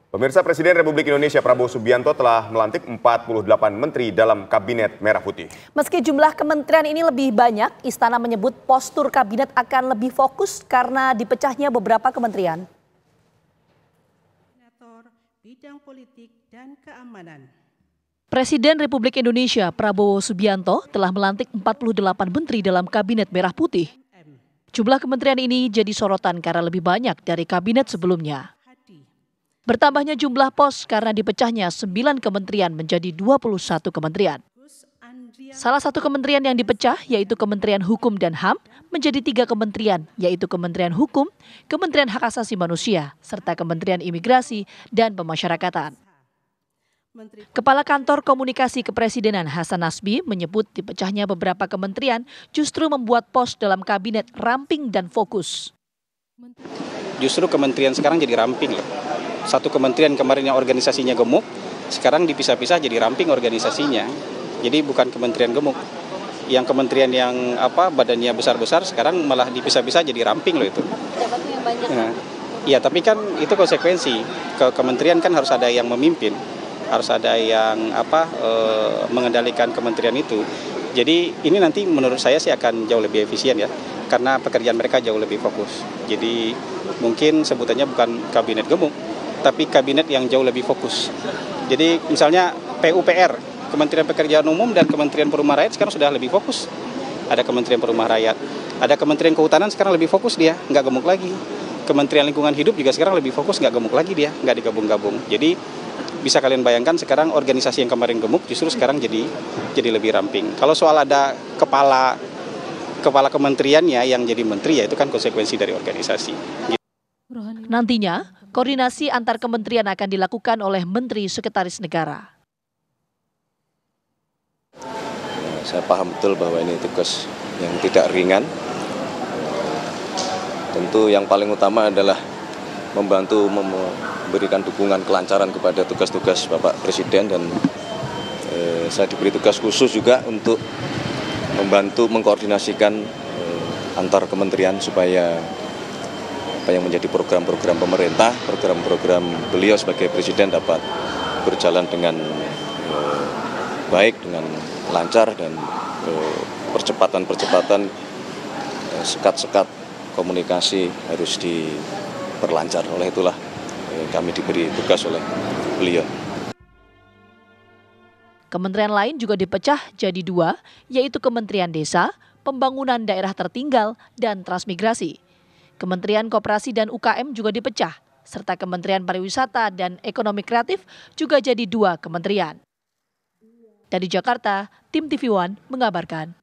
Pemirsa, Presiden Republik Indonesia Prabowo Subianto telah melantik 48 menteri dalam Kabinet Merah Putih. Meski jumlah kementerian ini lebih banyak, Istana menyebut postur kabinet akan lebih fokus karena dipecahnya beberapa kementerian. Bidang politik dan keamanan. Presiden Republik Indonesia Prabowo Subianto telah melantik 48 menteri dalam Kabinet Merah Putih. Jumlah kementerian ini jadi sorotan karena lebih banyak dari kabinet sebelumnya. Bertambahnya jumlah pos karena dipecahnya 9 kementerian menjadi 21 kementerian. Salah satu kementerian yang dipecah yaitu Kementerian Hukum dan HAM menjadi 3 kementerian yaitu Kementerian Hukum, Kementerian Hak Asasi Manusia, serta Kementerian Imigrasi dan Pemasyarakatan. Kepala Kantor Komunikasi Kepresidenan Hasan Nasbi menyebut dipecahnya beberapa kementerian justru membuat pos dalam kabinet ramping dan fokus. Justru kementerian sekarang jadi ramping loh. Satu kementerian kemarin yang organisasinya gemuk, sekarang dipisah-pisah jadi ramping organisasinya. Jadi bukan kementerian gemuk. Yang kementerian yang badannya besar-besar sekarang malah dipisah-pisah jadi ramping loh itu. Jabatnya yang banyak. Iya, tapi kan itu konsekuensi. Ke kementerian kan harus ada yang memimpin, harus ada yang mengendalikan kementerian itu. Jadi ini nanti menurut saya sih akan jauh lebih efisien ya, karena pekerjaan mereka jauh lebih fokus. Jadi mungkin sebutannya bukan kabinet gemuk, tapi kabinet yang jauh lebih fokus. Jadi misalnya PUPR, Kementerian Pekerjaan Umum dan Kementerian Perumahan Rakyat sekarang sudah lebih fokus. Ada Kementerian Perumahan Rakyat, ada Kementerian Kehutanan sekarang lebih fokus dia, nggak gemuk lagi. Kementerian Lingkungan Hidup juga sekarang lebih fokus, nggak gemuk lagi dia, nggak digabung-gabung. Jadi bisa kalian bayangkan sekarang organisasi yang kemarin gemuk justru sekarang jadi lebih ramping. Kalau soal ada kepala kementeriannya yang jadi menteri, ya itu kan konsekuensi dari organisasi. Nantinya, koordinasi antar kementerian akan dilakukan oleh Menteri Sekretaris Negara. Saya paham betul bahwa ini tugas yang tidak ringan. Tentu yang paling utama adalah membantu memberikan dukungan kelancaran kepada tugas-tugas Bapak Presiden, dan saya diberi tugas khusus juga untuk membantu mengkoordinasikan antar kementerian supaya apa yang menjadi program-program pemerintah, program-program beliau sebagai Presiden dapat berjalan dengan baik, dengan lancar, dan percepatan sekat-sekat komunikasi harus diperlancar. Oleh itulah kami diberi tugas oleh beliau. Kementerian lain juga dipecah jadi 2, yaitu Kementerian Desa, Pembangunan Daerah Tertinggal, dan Transmigrasi. Kementerian Koperasi dan UKM juga dipecah, serta Kementerian Pariwisata dan Ekonomi Kreatif juga jadi 2 kementerian. Dari Jakarta, tim TV One mengabarkan.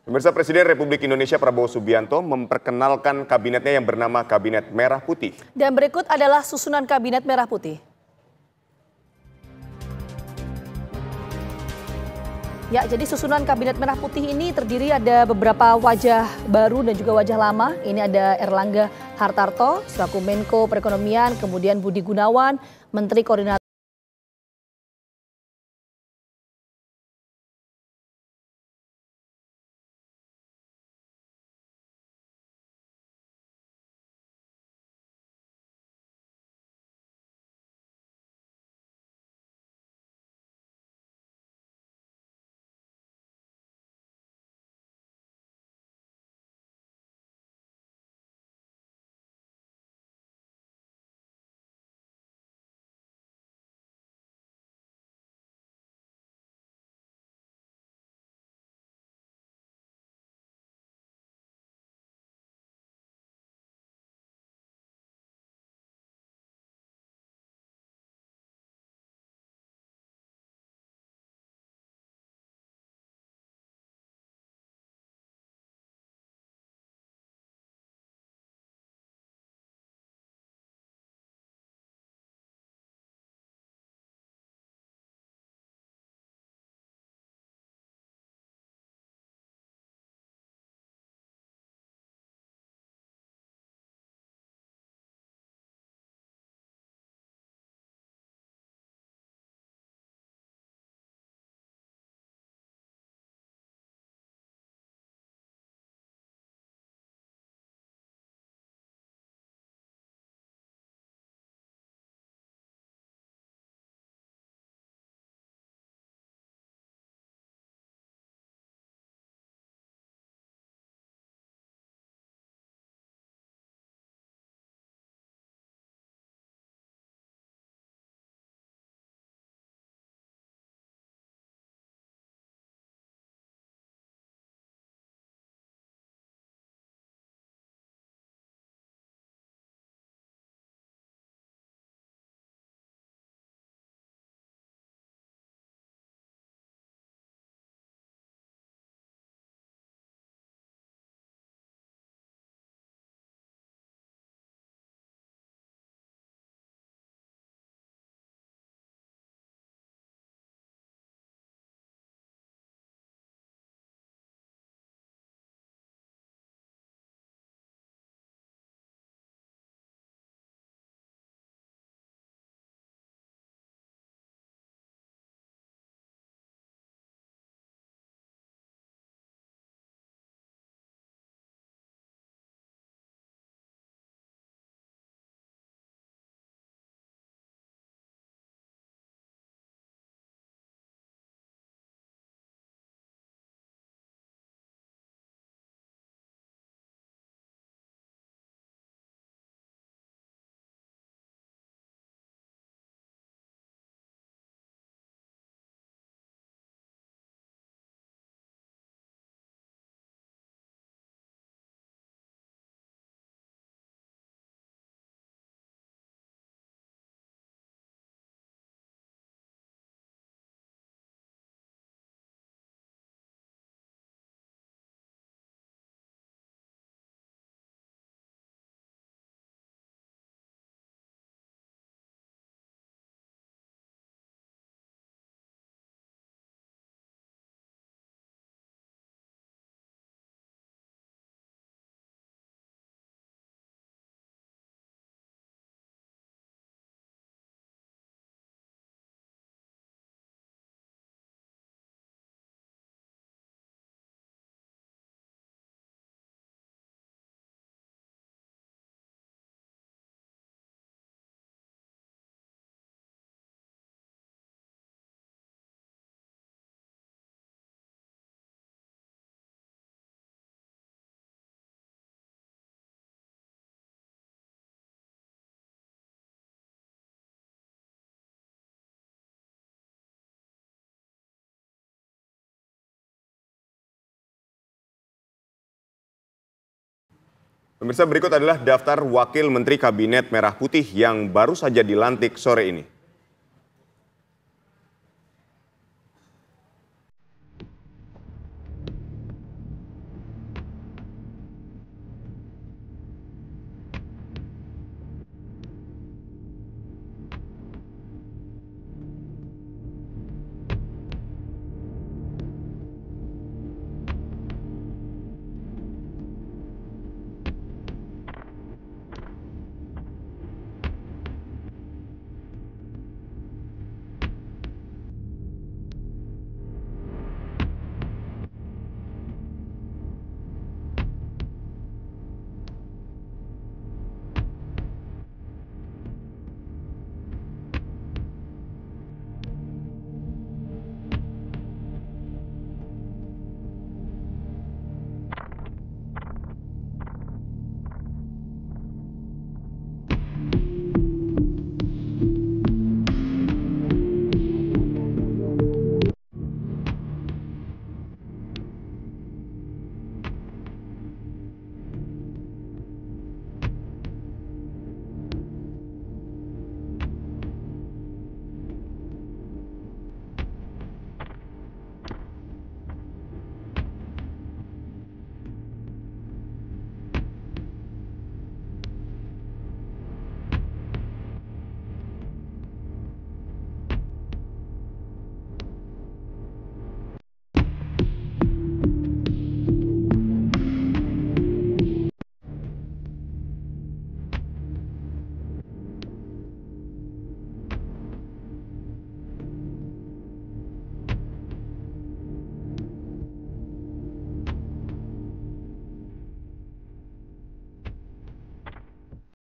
Pemirsa, Presiden Republik Indonesia Prabowo Subianto memperkenalkan kabinetnya yang bernama Kabinet Merah Putih. Dan berikut adalah susunan Kabinet Merah Putih. Ya, jadi susunan Kabinet Merah Putih ini terdiri ada beberapa wajah baru dan juga wajah lama. Ini ada Erlangga Hartarto selaku Menko Perekonomian, kemudian Budi Gunawan, Menteri Koordinator Pemirsa, berikut adalah daftar Wakil Menteri Kabinet Merah Putih yang baru saja dilantik sore ini.